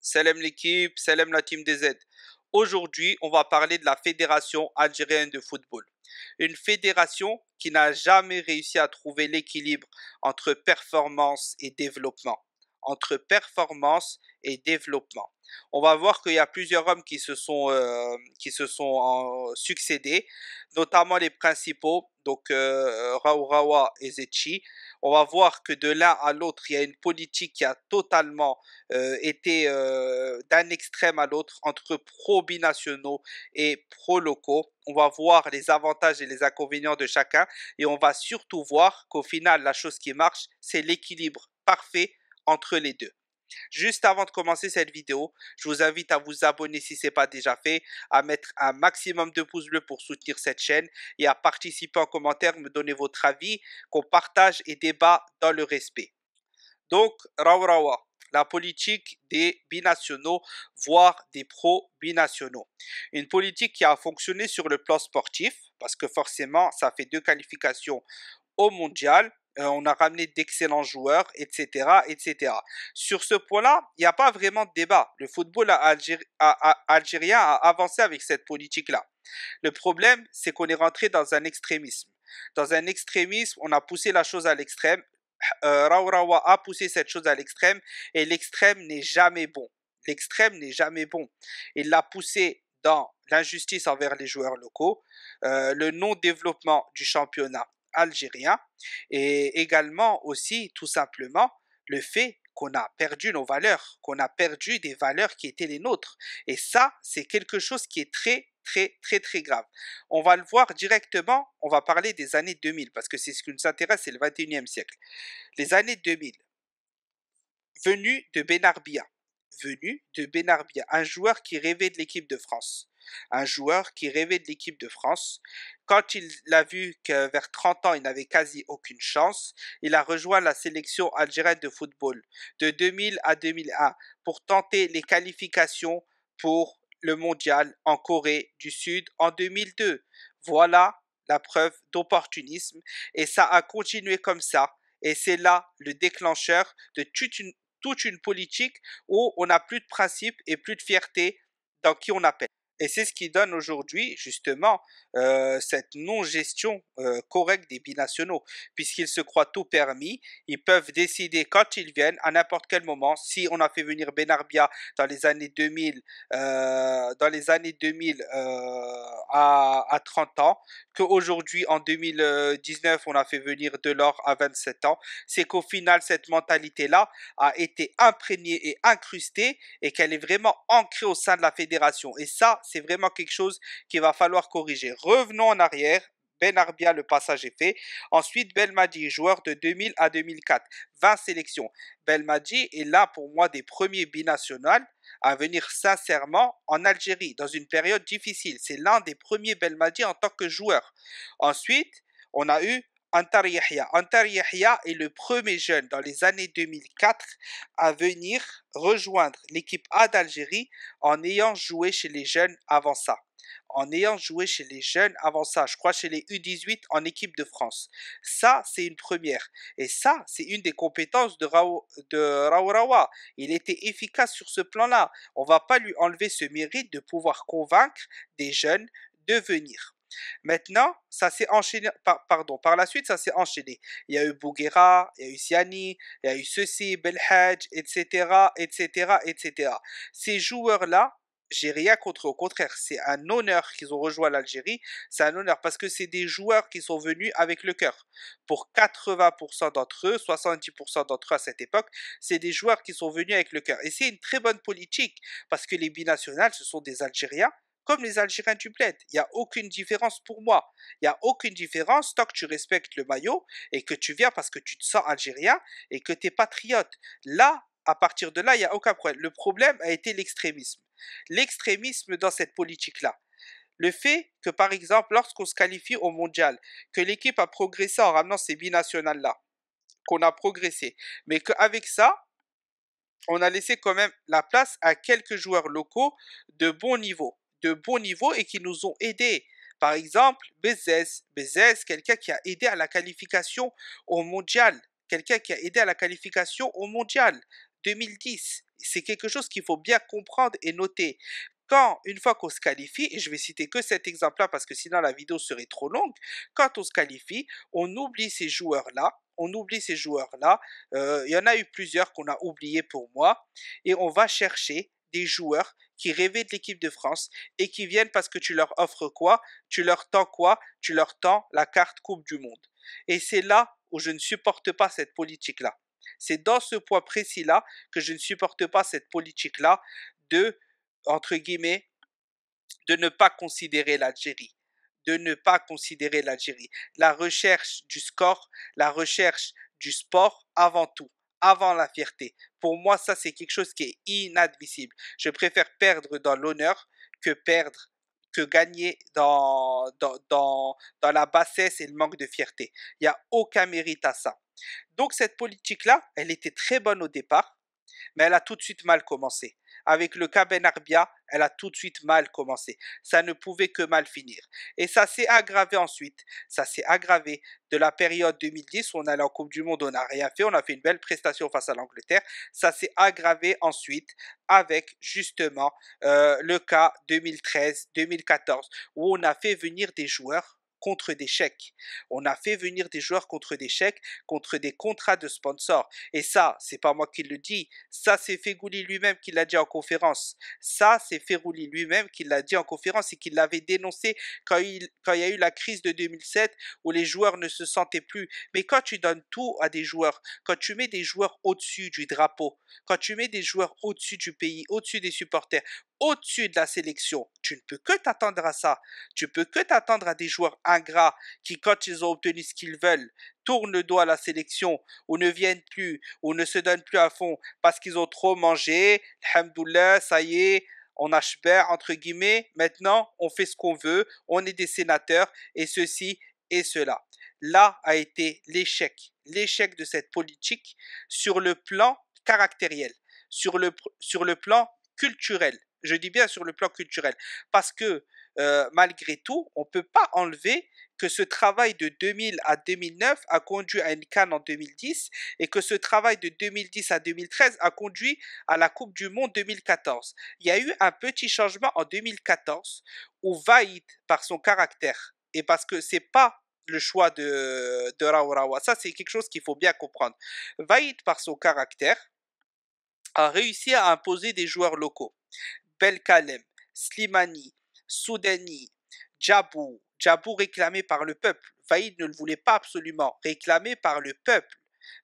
Salam l'équipe, salam la team des Z. Aujourd'hui, on va parler de la Fédération algérienne de football. Une fédération qui n'a jamais réussi à trouver l'équilibre entre performance et développement. Entre performance et développement. On va voir qu'il y a plusieurs hommes qui se sont succédés, notamment les principaux, donc Raourawa et Zetchi. On va voir que de l'un à l'autre, il y a une politique qui a totalement été d'un extrême à l'autre entre pro-binationaux et pro-locaux. On va voir les avantages et les inconvénients de chacun et on va surtout voir qu'au final, la chose qui marche, c'est l'équilibre parfait entre les deux. Juste avant de commencer cette vidéo, je vous invite à vous abonner si ce n'est pas déjà fait, à mettre un maximum de pouces bleus pour soutenir cette chaîne et à participer en commentaire, me donner votre avis, qu'on partage et débat dans le respect. Donc, Rawrawa, la politique des binationaux, voire des pro-binationaux. Une politique qui a fonctionné sur le plan sportif, parce que forcément, ça fait 2 qualifications au mondial. On a ramené d'excellents joueurs, etc., etc. Sur ce point-là, il n'y a pas vraiment de débat. Le football algérien a avancé avec cette politique-là. Le problème, c'est qu'on est rentré dans un extrémisme. Dans un extrémisme, on a poussé la chose à l'extrême. Raourawa a poussé cette chose à l'extrême et l'extrême n'est jamais bon. L'extrême n'est jamais bon. Il l'a poussé dans l'injustice envers les joueurs locaux, le non-développement du championnat algérien et également aussi tout simplement le fait qu'on a perdu nos valeurs, qu'on a perdu des valeurs qui étaient les nôtres. Et ça, c'est quelque chose qui est très, très, très, très grave. On va le voir directement, on va parler des années 2000, parce que c'est ce qui nous intéresse, c'est le 21e siècle. Les années 2000, venu de Benarbia, un joueur qui rêvait de l'équipe de France. Un joueur qui rêvait de l'équipe de France. Quand il a vu que vers 30 ans, il n'avait quasi aucune chance, il a rejoint la sélection algérienne de football de 2000 à 2001 pour tenter les qualifications pour le mondial en Corée du Sud en 2002. Voilà la preuve d'opportunisme et ça a continué comme ça. Et c'est là le déclencheur de toute une politique où on n'a plus de principe et plus de fierté dans qui on appelle. Et c'est ce qui donne aujourd'hui, justement, cette non-gestion correcte des binationaux. Puisqu'ils se croient tout permis, ils peuvent décider quand ils viennent, à n'importe quel moment. Si on a fait venir Benarbia dans les années 2000, à 30 ans, qu'aujourd'hui, en 2019, on a fait venir Delors à 27 ans, c'est qu'au final, cette mentalité-là a été imprégnée et incrustée et qu'elle est vraiment ancrée au sein de la fédération. Et ça, c'est vraiment quelque chose qu'il va falloir corriger. Revenons en arrière. Benarbia, le passage est fait. Ensuite, Belmadi, joueur de 2000 à 2004, 20 sélections. Belmadi est là pour moi des premiers binationaux à venir sincèrement en Algérie dans une période difficile. C'est l'un des premiers Belmadi en tant que joueur. Ensuite, on a eu Antar Yahya. Antar Yahya est le premier jeune dans les années 2004 à venir rejoindre l'équipe A d'Algérie en ayant joué chez les jeunes avant ça. En ayant joué chez les jeunes avant ça, je crois chez les U18 en équipe de France. Ça, c'est une première. Et ça, c'est une des compétences de Raourawa. Il était efficace sur ce plan-là. On ne va pas lui enlever ce mérite de pouvoir convaincre des jeunes de venir. Maintenant, ça s'est enchaîné, par la suite, ça s'est enchaîné. Il y a eu Bouguera, il y a eu Siani, il y a eu ceci, Belhadj, etc., etc., etc. Ces joueurs-là, j'ai rien contre, au contraire, c'est un honneur qu'ils ont rejoint l'Algérie, c'est un honneur parce que c'est des joueurs qui sont venus avec le cœur. Pour 80% d'entre eux, 70% d'entre eux à cette époque, c'est des joueurs qui sont venus avec le cœur. Et c'est une très bonne politique parce que les binationales, ce sont des Algériens comme les Algériens du bled. Il n'y a aucune différence pour moi. Il n'y a aucune différence tant que tu respectes le maillot et que tu viens parce que tu te sens algérien et que tu es patriote. Là, à partir de là, il n'y a aucun problème. Le problème a été l'extrémisme. L'extrémisme dans cette politique-là. Le fait que, par exemple, lorsqu'on se qualifie au mondial, que l'équipe a progressé en ramenant ces binationales-là, qu'on a progressé, mais qu'avec ça, on a laissé quand même la place à quelques joueurs locaux de bon niveau. De bon niveau et qui nous ont aidés. Par exemple, Bezès, quelqu'un qui a aidé à la qualification au mondial. Quelqu'un qui a aidé à la qualification au mondial 2010. C'est quelque chose qu'il faut bien comprendre et noter. Quand, une fois qu'on se qualifie, et je vais citer que cet exemple-là parce que sinon la vidéo serait trop longue, quand on se qualifie, on oublie ces joueurs-là, on oublie ces joueurs-là, il y en a eu plusieurs qu'on a oubliés pour moi, et on va chercher des joueurs qui rêvaient de l'équipe de France et qui viennent parce que tu leur offres quoi? Tu leur tends quoi? Tu leur tends la carte Coupe du Monde. Et c'est là où je ne supporte pas cette politique-là. C'est dans ce point précis-là que je ne supporte pas cette politique-là de, entre guillemets, de ne pas considérer l'Algérie. De ne pas considérer l'Algérie. La recherche du score, la recherche du sport avant tout, avant la fierté. Pour moi, ça, c'est quelque chose qui est inadmissible. Je préfère perdre dans l'honneur que perdre, que gagner dans la bassesse et le manque de fierté. Il n'y a aucun mérite à ça. Donc, cette politique-là, elle était très bonne au départ, mais elle a tout de suite mal commencé. Avec le cas Ben Arbia, elle a tout de suite mal commencé. Ça ne pouvait que mal finir. Et ça s'est aggravé ensuite. Ça s'est aggravé de la période 2010 où on allait en Coupe du Monde, on n'a rien fait, on a fait une belle prestation face à l'Angleterre. Ça s'est aggravé ensuite avec justement le cas 2013-2014 où on a fait venir des joueurs contre des chèques. On a fait venir des joueurs contre des chèques, contre des contrats de sponsors. Et ça, c'est pas moi qui le dis. Ça, c'est Fegouli lui-même qui l'a dit en conférence. Ça, c'est Fegouli lui-même qui l'a dit en conférence et qui l'avait dénoncé quand il y a eu la crise de 2007 où les joueurs ne se sentaient plus. Mais quand tu donnes tout à des joueurs, quand tu mets des joueurs au-dessus du drapeau, quand tu mets des joueurs au-dessus du pays, au-dessus des supporters, au-dessus de la sélection, tu ne peux que t'attendre à ça. Tu peux que t'attendre à des joueurs ingrats qui, quand ils ont obtenu ce qu'ils veulent, tournent le dos à la sélection ou ne viennent plus ou ne se donnent plus à fond parce qu'ils ont trop mangé. Alhamdoulilah, ça y est, on a chber, entre guillemets. Maintenant, on fait ce qu'on veut. On est des sénateurs et ceci et cela. Là a été l'échec. L'échec de cette politique sur le plan caractériel, sur le plan culturel. Je dis bien sur le plan culturel. Parce que malgré tout, on ne peut pas enlever que ce travail de 2000 à 2009 a conduit à une CAN en 2010 et que ce travail de 2010 à 2013 a conduit à la Coupe du Monde 2014. Il y a eu un petit changement en 2014 où Vaïd, par son caractère, et parce que c'est pas le choix de Raourawa, ça c'est quelque chose qu'il faut bien comprendre. Vaïd, par son caractère, a réussi à imposer des joueurs locaux. Belkalem, Slimani, Soudani, Djabou réclamé par le peuple. Vaïd ne le voulait pas absolument, réclamé par le peuple.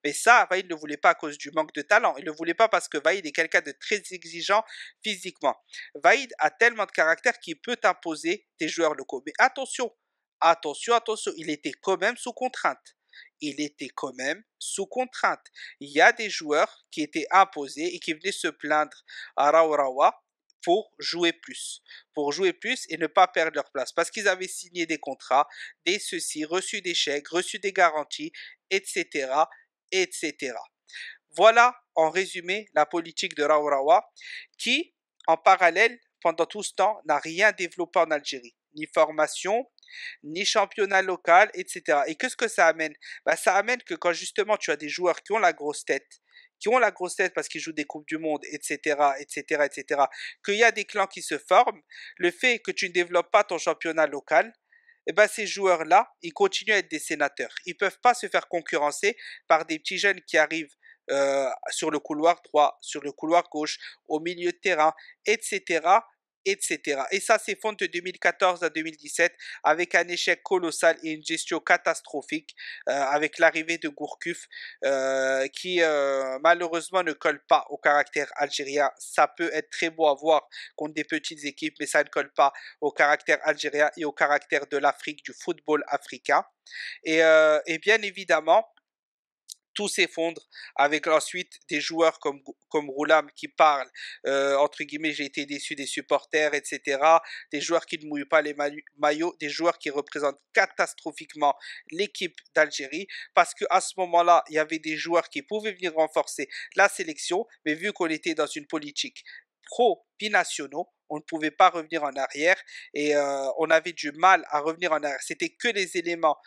Mais ça, Vaïd ne le voulait pas à cause du manque de talent. Il ne le voulait pas parce que Vaïd est quelqu'un de très exigeant physiquement. Vaïd a tellement de caractère qu'il peut imposer des joueurs locaux. Mais attention, attention, il était quand même sous contrainte. Il était quand même sous contrainte. Il y a des joueurs qui étaient imposés et qui venaient se plaindre à Raourawa pour jouer plus et ne pas perdre leur place, parce qu'ils avaient signé des contrats, des ceci, reçu des chèques, reçu des garanties, etc., etc. Voilà, en résumé, la politique de Raourawa, qui, en parallèle, pendant tout ce temps, n'a rien développé en Algérie, ni formation, ni championnat local, etc. Et qu'est-ce que ça amène? Bah, ça amène que quand justement tu as des joueurs qui ont la grosse tête parce qu'ils jouent des Coupes du Monde, etc., etc., etc., qu'il y a des clans qui se forment, le fait que tu ne développes pas ton championnat local, eh ben ces joueurs-là, ils continuent à être des sénateurs. Ils ne peuvent pas se faire concurrencer par des petits jeunes qui arrivent sur le couloir droit, sur le couloir gauche, au milieu de terrain, etc., etc. Et ça s'effondre de 2014 à 2017 avec un échec colossal et une gestion catastrophique avec l'arrivée de Gourcuff qui malheureusement ne colle pas au caractère algérien. Ça peut être très beau à voir contre des petites équipes, mais ça ne colle pas au caractère algérien et au caractère de l'Afrique, du football africain. Et bien évidemment, tout s'effondre avec ensuite des joueurs comme Roulam qui parlent, entre guillemets, j'ai été déçu des supporters, etc. Des joueurs qui ne mouillent pas les maillots, des joueurs qui représentent catastrophiquement l'équipe d'Algérie, parce qu'à ce moment-là, il y avait des joueurs qui pouvaient venir renforcer la sélection, mais vu qu'on était dans une politique pro-binationaux. On ne pouvait pas revenir en arrière et on avait du mal à revenir en arrière. C'était que les éléments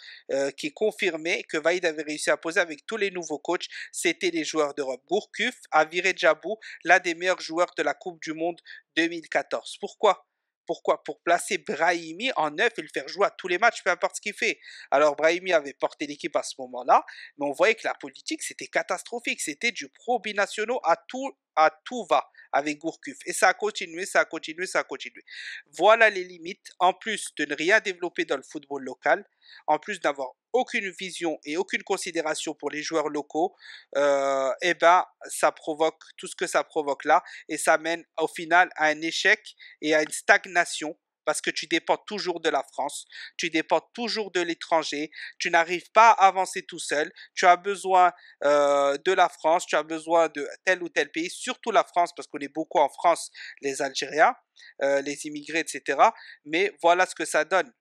qui confirmaient que Vaïd avait réussi à poser avec tous les nouveaux coachs. C'était les joueurs d'Europe. Gourcuff a viré Djabou, l'un des meilleurs joueurs de la Coupe du Monde 2014. Pourquoi? Pourquoi? Pour placer Brahimi en neuf et le faire jouer à tous les matchs, peu importe ce qu'il fait. Alors Brahimi avait porté l'équipe à ce moment-là, mais on voyait que la politique, c'était catastrophique. C'était du pro-binationaux à tout va avec Gourcuff. Et ça a continué, ça a continué, ça a continué. Voilà les limites, en plus de ne rien développer dans le football local, en plus d'avoir aucune vision et aucune considération pour les joueurs locaux, eh ben, ça provoque tout ce que ça provoque là, et ça mène au final à un échec et à une stagnation parce que tu dépends toujours de la France, tu dépends toujours de l'étranger, tu n'arrives pas à avancer tout seul, tu as besoin de la France, tu as besoin de tel ou tel pays, surtout la France parce qu'on est beaucoup en France, les Algériens, les immigrés, etc. Mais voilà ce que ça donne.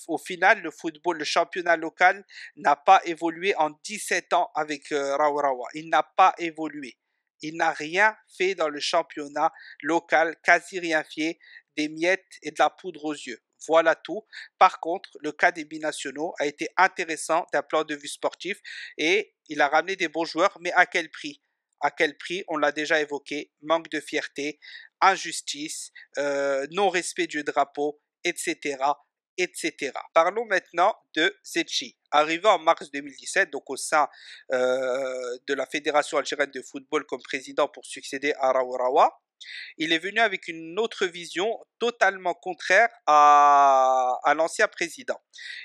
Au final, le football, le championnat local n'a pas évolué en 17 ans avec Rawa. Il n'a pas évolué. Il n'a rien fait dans le championnat local, quasi rien fait, des miettes et de la poudre aux yeux. Voilà tout. Par contre, le cas des binationaux a été intéressant d'un plan de vue sportif et il a ramené des bons joueurs, mais à quel prix? À quel prix? On l'a déjà évoqué. Manque de fierté, injustice, non-respect du drapeau, etc., etc. Parlons maintenant de Zetchi. Arrivé en mars 2017, donc au sein de la Fédération algérienne de football comme président pour succéder à Raourawa, il est venu avec une autre vision totalement contraire à l'ancien président.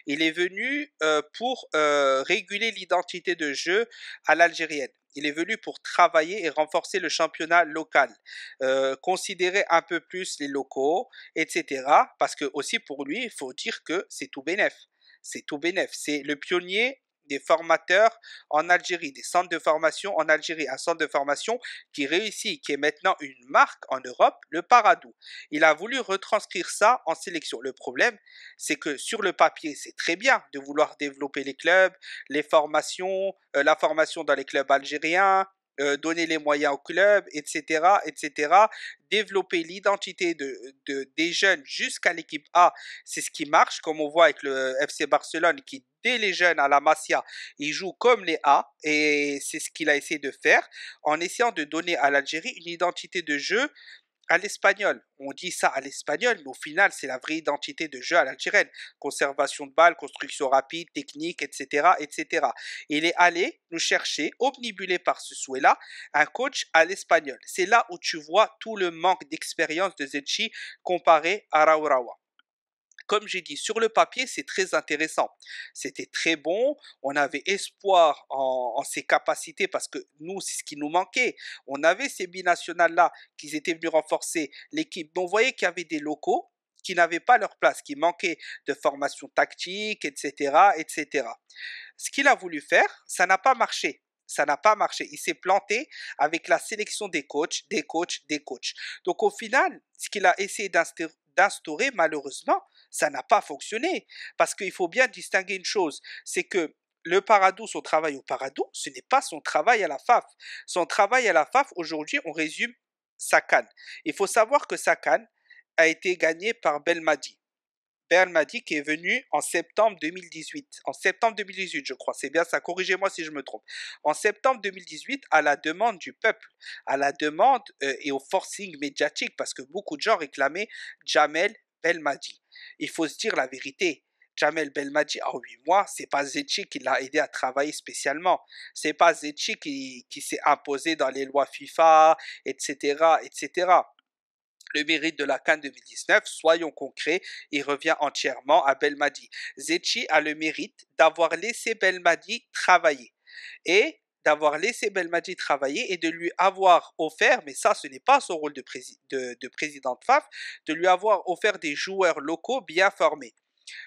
Il est venu pour réguler l'identité de jeu à l'algérienne. Il est venu pour travailler et renforcer le championnat local, considérer un peu plus les locaux, etc. Parce que aussi pour lui, il faut dire que c'est tout bénef. C'est tout bénef. C'est le pionnier des formateurs en Algérie, des centres de formation en Algérie, un centre de formation qui réussit, qui est maintenant une marque en Europe, le Paradou. Il a voulu retranscrire ça en sélection. Le problème, c'est que sur le papier, c'est très bien de vouloir développer les clubs, les formations, la formation dans les clubs algériens, donner les moyens aux clubs, etc., etc., développer l'identité des jeunes jusqu'à l'équipe A, c'est ce qui marche, comme on voit avec le FC Barcelone qui, dès les jeunes à la Masia, ils jouent comme les A, et c'est ce qu'il a essayé de faire, en essayant de donner à l'Algérie une identité de jeu à l'espagnol. On dit ça à l'espagnol, mais au final, c'est la vraie identité de jeu à l'algérienne. Conservation de balles, construction rapide, technique, etc., etc. Il est allé nous chercher, omnibulé par ce souhait-là, un coach à l'espagnol. C'est là où tu vois tout le manque d'expérience de Zetchi comparé à Raourawa. Comme j'ai dit, sur le papier, c'est très intéressant. C'était très bon. On avait espoir en ses capacités parce que nous, c'est ce qui nous manquait. On avait ces binationales-là qui étaient venus renforcer l'équipe. Mais on voyait qu'il y avait des locaux qui n'avaient pas leur place, qui manquaient de formation tactique, etc., etc. Ce qu'il a voulu faire, ça n'a pas marché. Ça n'a pas marché. Il s'est planté avec la sélection des coachs, des coachs, des coachs. Donc au final, ce qu'il a essayé d'instaurer, malheureusement, ça n'a pas fonctionné. Parce qu'il faut bien distinguer une chose, c'est que le Paradou, son travail au Paradou, ce n'est pas son travail à la FAF. Son travail à la FAF, aujourd'hui, on résume sa canne. Il faut savoir que sa canne a été gagnée par Belmadi. Belmadi qui est venu en septembre 2018. En septembre 2018, je crois. C'est bien ça. Corrigez-moi si je me trompe. En septembre 2018, à la demande du peuple, à la demande et au forcing médiatique, parce que beaucoup de gens réclamaient Jamel Belmadi. Il faut se dire la vérité. Jamel Belmadi, en 8 mois, c'est pas Zetchi qui l'a aidé à travailler spécialement. C'est pas Zetchi qui s'est imposé dans les lois FIFA, etc., etc. Le mérite de la CAN 2019, soyons concrets, il revient entièrement à Belmadi. Zetchi a le mérite d'avoir laissé Belmadi travailler. Et d'avoir laissé Belmadi travailler et de lui avoir offert, mais ça ce n'est pas son rôle de président de FAF, de lui avoir offert des joueurs locaux bien formés.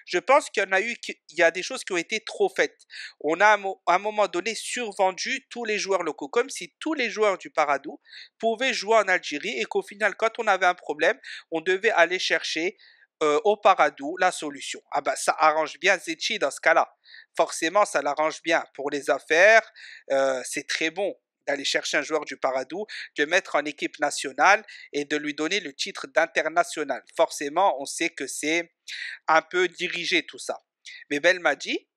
Je pense il y a des choses qui ont été trop faites. On a à un moment donné survendu tous les joueurs locaux, comme si tous les joueurs du Paradou pouvaient jouer en Algérie et qu'au final, quand on avait un problème, on devait aller chercher au Paradou la solution. Ah bah ça arrange bien Zetchi dans ce cas-là. Forcément, ça l'arrange bien pour les affaires. C'est très bon d'aller chercher un joueur du Paradou, de le mettre en équipe nationale et de lui donner le titre d'international. Forcément, on sait que c'est un peu dirigé tout ça. Mais Belmadi,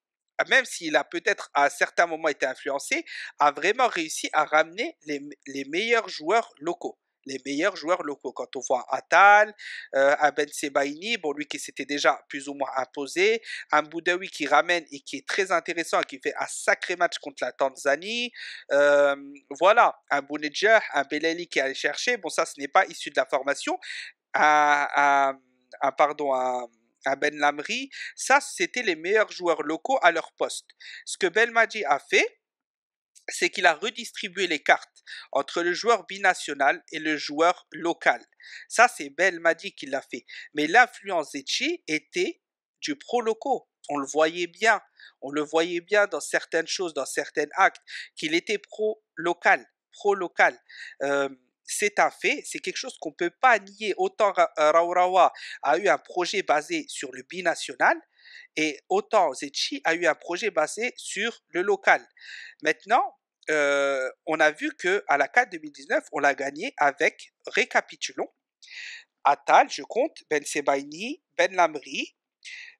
même s'il a peut-être à certains moments été influencé, a vraiment réussi à ramener les meilleurs joueurs locaux. Les meilleurs joueurs locaux. Quand on voit Atal, un Ben Sebaini, bon, lui qui s'était déjà plus ou moins imposé, un Boudaoui qui ramène et qui est très intéressant et qui fait un sacré match contre la Tanzanie. Euh, voilà, un Bounedjah, un Belali qui allait chercher. Bon, ça, ce n'est pas issu de la formation. Un, un, pardon, un Ben Lamri, ça, c'était les meilleurs joueurs locaux à leur poste. Ce que Belmadi a fait, c'est qu'il a redistribué les cartes entre le joueur binational et le joueur local. Ça, c'est Belmadi qui l'a fait. Mais l'influence Zetchi était du pro loco. On le voyait bien. On le voyait bien dans certaines choses, dans certains actes, qu'il était pro local. Pro local. Euh, c'est un fait, c'est quelque chose qu'on ne peut pas nier. Autant Raurawa a eu un projet basé sur le binational, et autant Zetchi a eu un projet basé sur le local. Maintenant, on a vu que à la CAN 2019, on l'a gagné avec, récapitulons, Atal, je compte, Ben Sebaini, Ben Lamri,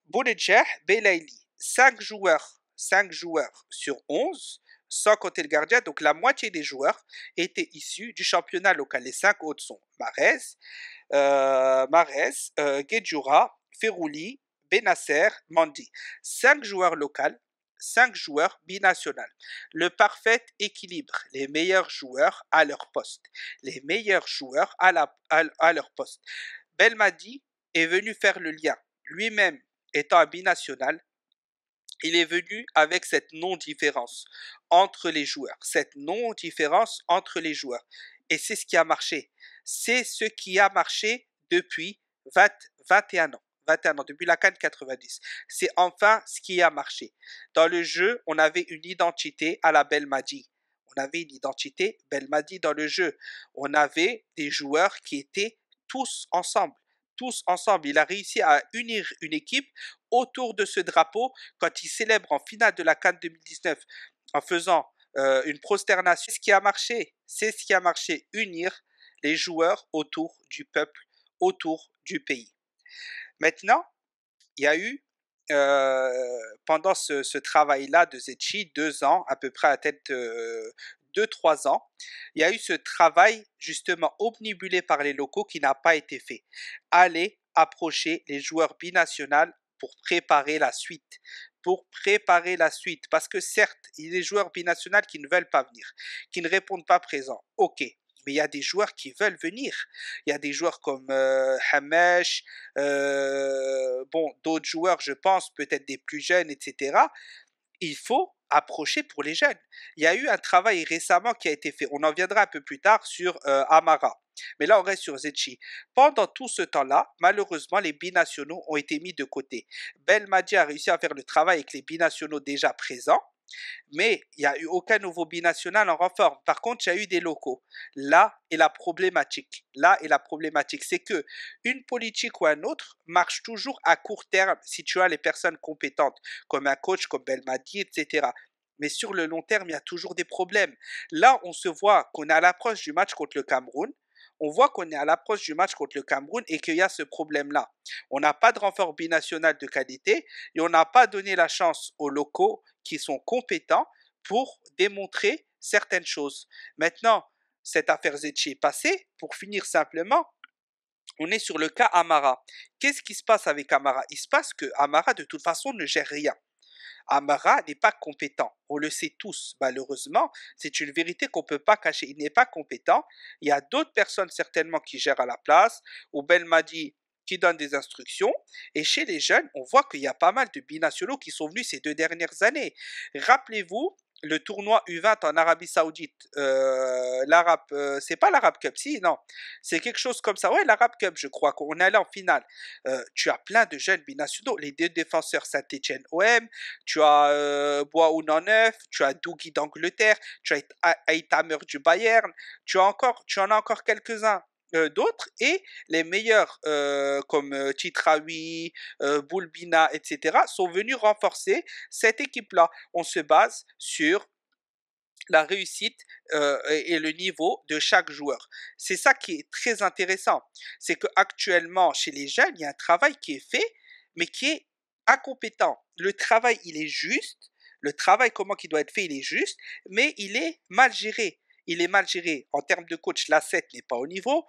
Bounedjah, Belaili. 5 joueurs sur 11, sans compter le gardien, donc la moitié des joueurs étaient issus du championnat local. Les 5 autres sont Guedjura, Ferouli, Benasser, Mandi. 5 joueurs locaux, 5 joueurs binationaux. Le parfait équilibre, les meilleurs joueurs à leur poste. Les meilleurs joueurs à leur poste. Belmadi est venu faire le lien. Lui-même étant un binational, il est venu avec cette non-différence entre les joueurs. Cette non-différence entre les joueurs. Et c'est ce qui a marché. C'est ce qui a marché depuis 21 ans. 21 ans, depuis la CAN 90. C'est enfin ce qui a marché. Dans le jeu, on avait une identité à la Belmadi. On avait une identité Belmadi dans le jeu. On avait des joueurs qui étaient tous ensemble. Tous ensemble. Il a réussi à unir une équipe autour de ce drapeau quand il célèbre en finale de la CAN 2019 en faisant une prosternation. C'est ce qui a marché. C'est ce qui a marché. Unir les joueurs autour du peuple, autour du pays. Maintenant, il y a eu, pendant ce travail-là de Zetchi, 2 ans, à peu près à la tête 2-3 ans, il y a eu ce travail justement omnibulé par les locaux qui n'a pas été fait. Aller approcher les joueurs binationaux pour préparer la suite. Pour préparer la suite. Parce que certes, il y a des joueurs binationaux qui ne veulent pas venir, qui ne répondent pas présents. Ok, mais il y a des joueurs qui veulent venir. Il y a des joueurs comme Hamesh, bon, d'autres joueurs, je pense, peut-être des plus jeunes, etc. Il faut approcher pour les jeunes. Il y a eu un travail récemment qui a été fait. On en viendra un peu plus tard sur Amara. Mais là, on reste sur Zetchi. Pendant tout ce temps-là, malheureusement, les binationaux ont été mis de côté. Belmadi a réussi à faire le travail avec les binationaux déjà présents. Mais il n'y a eu aucun nouveau binational en renfort. Par contre, il y a eu des locaux. Là est la problématique. Là est la problématique. C'est que une politique ou un autre marche toujours à court terme si tu as les personnes compétentes, comme un coach, comme Belmadi, etc. Mais sur le long terme, il y a toujours des problèmes. Là, on se voit qu'on est à l'approche du match contre le Cameroun. On voit qu'on est à l'approche du match contre le Cameroun et qu'il y a ce problème-là. On n'a pas de renfort binational de qualité et on n'a pas donné la chance aux locaux qui sont compétents pour démontrer certaines choses. Maintenant, cette affaire Zetchi est passée. Pour finir simplement, on est sur le cas Amara. Qu'est-ce qui se passe avec Amara? Il se passe que Amara, de toute façon, ne gère rien. Amara n'est pas compétent. On le sait tous, malheureusement. C'est une vérité qu'on ne peut pas cacher. Il n'est pas compétent. Il y a d'autres personnes certainement qui gèrent à la place. Ou Belmadi qui donne des instructions. Et chez les jeunes, on voit qu'il y a pas mal de binationaux qui sont venus ces 2 dernières années. Rappelez-vous, le tournoi U20 en Arabie Saoudite, c'est pas l'Arab Cup, si, non, c'est quelque chose comme ça. Ouais, l'Arab Cup, je crois qu'on est allé en finale. Tu as plein de jeunes binationaux, les 2 défenseurs Saint-Etienne OM, tu as Boaoun en neuf, tu as Dougi d'Angleterre, tu as Aitamer du Bayern, tu en as encore quelques-uns d'autres et les meilleurs comme Titraoui, Boulbina, etc. sont venus renforcer cette équipe-là. On se base sur la réussite et le niveau de chaque joueur. C'est ça qui est très intéressant. C'est qu'actuellement, chez les jeunes, il y a un travail qui est fait, mais qui est incompétent. Le travail, il est juste. Le travail, comment il doit être fait, il est juste, mais il est mal géré. Il est mal géré. En termes de coach, l'asset n'est pas au niveau.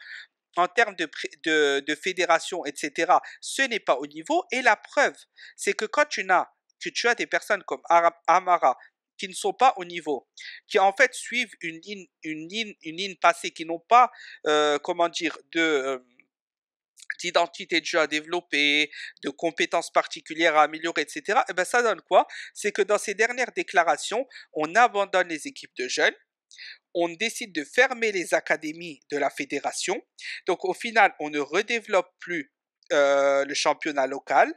En termes de fédération, etc., ce n'est pas au niveau. Et la preuve, c'est que quand tu as des personnes comme Amara qui ne sont pas au niveau, qui en fait suivent une ligne passée, qui n'ont pas, comment dire, d'identité de jeu à développer, de compétences particulières à améliorer, etc., et ben ça donne quoi? C'est que dans ces dernières déclarations, on abandonne les équipes de jeunes, on décide de fermer les académies de la fédération. Donc au final, on ne redéveloppe plus le championnat local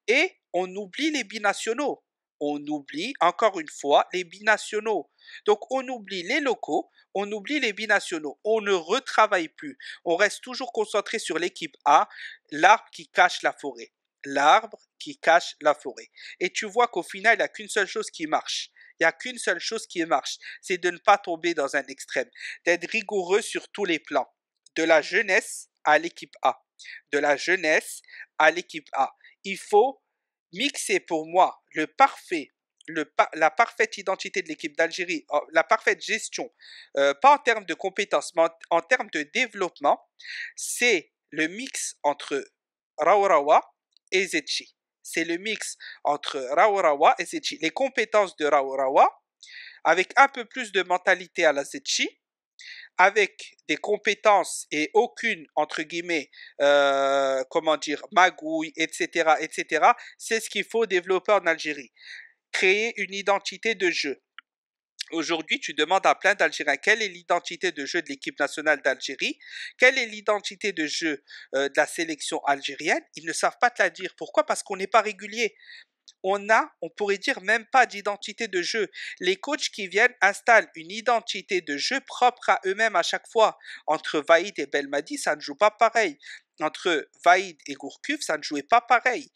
et on oublie les binationaux. On oublie encore une fois les binationaux. Donc on oublie les locaux, on oublie les binationaux. On ne retravaille plus. On reste toujours concentré sur l'équipe A, l'arbre qui cache la forêt. L'arbre qui cache la forêt. Et tu vois qu'au final, il n'y a qu'une seule chose qui marche. Il n'y a qu'une seule chose qui marche, c'est de ne pas tomber dans un extrême, d'être rigoureux sur tous les plans, de la jeunesse à l'équipe A, de la jeunesse à l'équipe A. Il faut mixer pour moi la parfaite identité de l'équipe d'Algérie, la parfaite gestion, pas en termes de compétences, mais en termes de développement, c'est le mix entre Raourawa et Zetchi. C'est le mix entre Raourawa et Zetchi. Les compétences de Raourawa, avec un peu plus de mentalité à la Zetchi, avec des compétences et aucune, entre guillemets, comment dire, magouille, etc., etc., c'est ce qu'il faut développer en Algérie. Créer une identité de jeu. Aujourd'hui, tu demandes à plein d'Algériens quelle est l'identité de jeu de l'équipe nationale d'Algérie, quelle est l'identité de jeu de la sélection algérienne. Ils ne savent pas te la dire. Pourquoi? Parce qu'on n'est pas régulier. On pourrait dire même pas d'identité de jeu. Les coachs qui viennent installent une identité de jeu propre à eux-mêmes à chaque fois. Entre Vaïd et Belmadi, ça ne joue pas pareil. Entre Vaïd et Gourcuff, ça ne jouait pas pareil.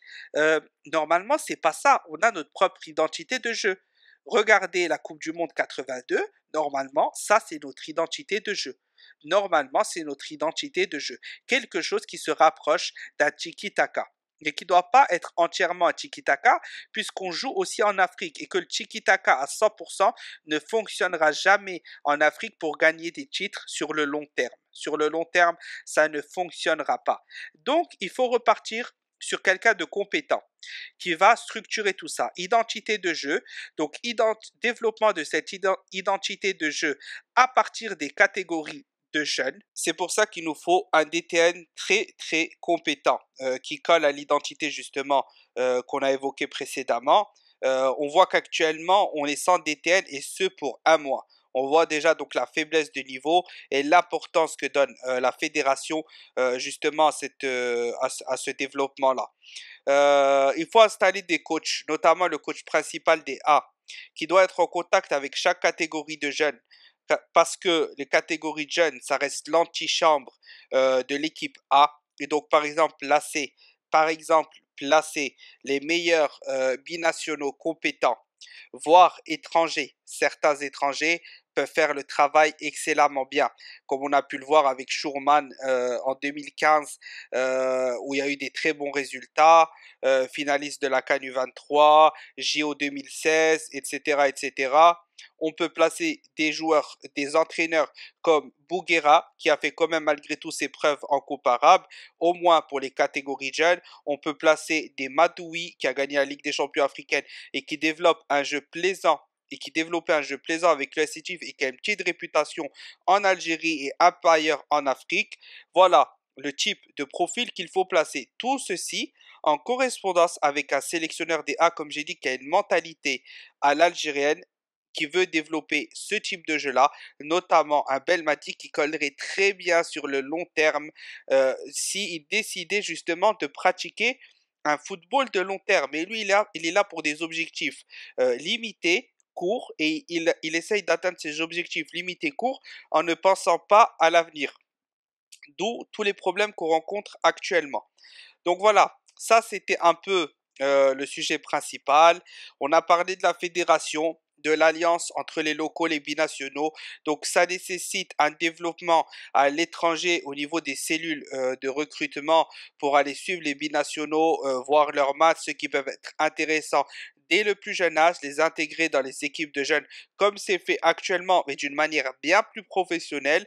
Normalement, c'est pas ça. On a notre propre identité de jeu. Regardez la Coupe du Monde 82. Normalement, ça, c'est notre identité de jeu. Normalement, c'est notre identité de jeu. Quelque chose qui se rapproche d'un tiki-taka et qui ne doit pas être entièrement un tiki-taka, puisqu'on joue aussi en Afrique et que le tiki-taka à 100% ne fonctionnera jamais en Afrique pour gagner des titres sur le long terme. Sur le long terme, ça ne fonctionnera pas. Donc, il faut repartir sur quelqu'un de compétent qui va structurer tout ça. Identité de jeu, donc développement de cette identité de jeu à partir des catégories de jeunes. C'est pour ça qu'il nous faut un DTN très très compétent qui colle à l'identité justement qu'on a évoqué précédemment. On voit qu'actuellement on est sans DTN et ce pour un mois. On voit déjà donc la faiblesse de niveau et l'importance que donne la fédération justement à ce développement-là. Il faut installer des coachs, notamment le coach principal des A, qui doit être en contact avec chaque catégorie de jeunes parce que les catégories de jeunes, ça reste l'antichambre de l'équipe A. Et donc, par exemple, placer les meilleurs binationaux compétents, voire étrangers. Certains étrangers peuvent faire le travail excellemment bien, comme on a pu le voir avec Schurman en 2015, où il y a eu des très bons résultats, finaliste de la CAN U23, JO 2016, etc., etc. On peut placer des joueurs, des entraîneurs comme Bouguera, qui a fait quand même malgré tout ses preuves en Coupe arabe, au moins pour les catégories jeunes. On peut placer des Madoui, qui a gagné la Ligue des champions africaine et qui développe un jeu plaisant et qui développait un jeu plaisant avec le SCTIF et qui a une petite réputation en Algérie et un peu ailleurs en Afrique. Voilà le type de profil qu'il faut placer. Tout ceci en correspondance avec un sélectionneur des A, comme j'ai dit, qui a une mentalité à l'algérienne, qui veut développer ce type de jeu-là, notamment un Belmadi qui collerait très bien sur le long terme s'il décidait justement de pratiquer un football de long terme. Et lui, il est là pour des objectifs limités, courts, et il essaye d'atteindre ces objectifs limités, courts, en ne pensant pas à l'avenir. D'où tous les problèmes qu'on rencontre actuellement. Donc voilà, ça c'était un peu le sujet principal. On a parlé de la fédération, de l'alliance entre les locaux, les binationaux. Donc ça nécessite un développement à l'étranger au niveau des cellules de recrutement pour aller suivre les binationaux, voir leurs matchs, ceux qui peuvent être intéressants dès le plus jeune âge, les intégrer dans les équipes de jeunes comme c'est fait actuellement, mais d'une manière bien plus professionnelle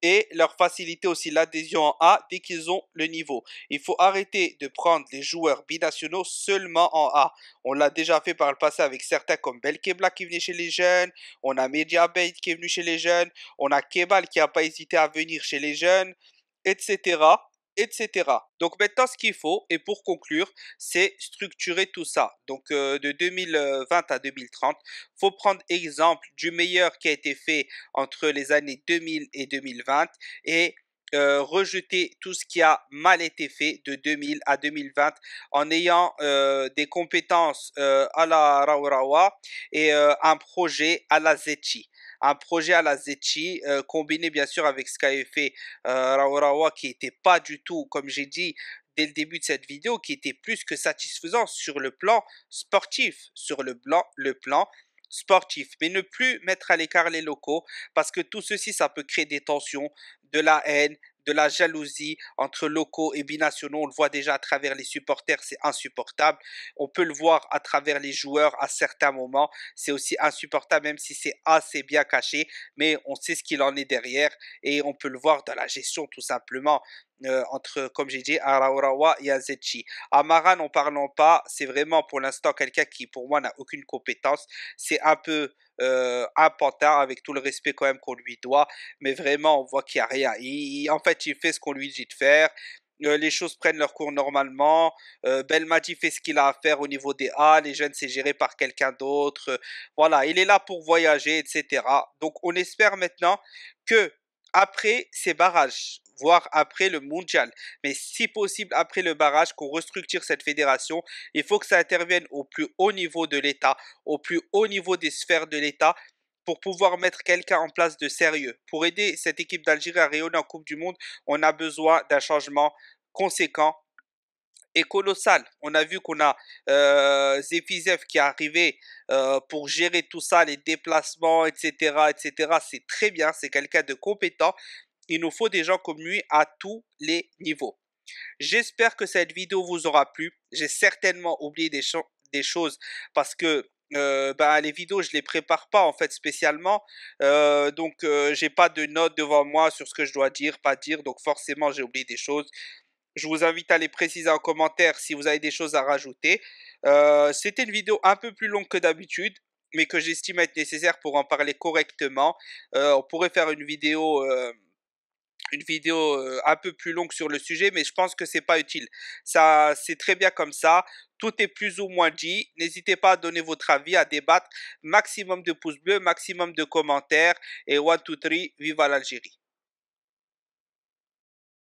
et leur faciliter aussi l'adhésion en A dès qu'ils ont le niveau. Il faut arrêter de prendre les joueurs binationaux seulement en A. On l'a déjà fait par le passé avec certains comme Belkebla qui venait chez les jeunes, on a Mediabate qui est venu chez les jeunes, on a Kebal qui n'a pas hésité à venir chez les jeunes, etc. etc. Donc maintenant, ce qu'il faut, et pour conclure, c'est structurer tout ça. Donc de 2020 à 2030, il faut prendre exemple du meilleur qui a été fait entre les années 2000 et 2020 et rejeter tout ce qui a mal été fait de 2000 à 2020 en ayant des compétences à la Raurawa et un projet à la Zetchi. Un projet à la Zetchi combiné bien sûr avec ce qu'avait fait Raurawa qui était pas du tout, comme j'ai dit dès le début de cette vidéo, qui était plus que satisfaisant sur le plan sportif, sur le plan sportif, mais ne plus mettre à l'écart les locaux parce que tout ceci, ça peut créer des tensions, de la haine, de la jalousie entre locaux et binationaux. On le voit déjà à travers les supporters, c'est insupportable. On peut le voir à travers les joueurs à certains moments. C'est aussi insupportable, même si c'est assez bien caché, mais on sait ce qu'il en est derrière et on peut le voir dans la gestion tout simplement. Entre, comme j'ai dit, Araurawa et Azechi. Amaran, n'en parlons pas, c'est vraiment pour l'instant quelqu'un qui, pour moi, n'a aucune compétence. C'est un peu un pantin avec tout le respect quand même qu'on lui doit, mais vraiment, on voit qu'il n'y a rien. En fait, il fait ce qu'on lui dit de faire. Les choses prennent leur cours normalement. Belmadi fait ce qu'il a à faire au niveau des A. Les jeunes, c'est géré par quelqu'un d'autre. Voilà, il est là pour voyager, etc. Donc, on espère maintenant que après ces barrages, voire après le mondial, mais si possible après le barrage, qu'on restructure cette fédération, il faut que ça intervienne au plus haut niveau de l'État, au plus haut niveau des sphères de l'État, pour pouvoir mettre quelqu'un en place de sérieux. Pour aider cette équipe d'Algérie à rayonner en Coupe du Monde, on a besoin d'un changement conséquent et colossal. On a vu qu'on a Zefizev qui est arrivé pour gérer tout ça, les déplacements, etc. etc. C'est très bien, c'est quelqu'un de compétent. Il nous faut des gens comme lui à tous les niveaux. J'espère que cette vidéo vous aura plu. J'ai certainement oublié des choses parce que les vidéos je les prépare pas en fait spécialement. J'ai pas de notes devant moi sur ce que je dois dire, pas dire. Donc forcément j'ai oublié des choses. Je vous invite à les préciser en commentaire si vous avez des choses à rajouter. C'était une vidéo un peu plus longue que d'habitude, mais que j'estime être nécessaire pour en parler correctement. On pourrait faire une vidéo un peu plus longue sur le sujet, mais je pense que c'est pas utile. Ça, c'est très bien comme ça. Tout est plus ou moins dit. N'hésitez pas à donner votre avis, à débattre. Maximum de pouces bleus, maximum de commentaires. Et one, two, three, vive l'Algérie.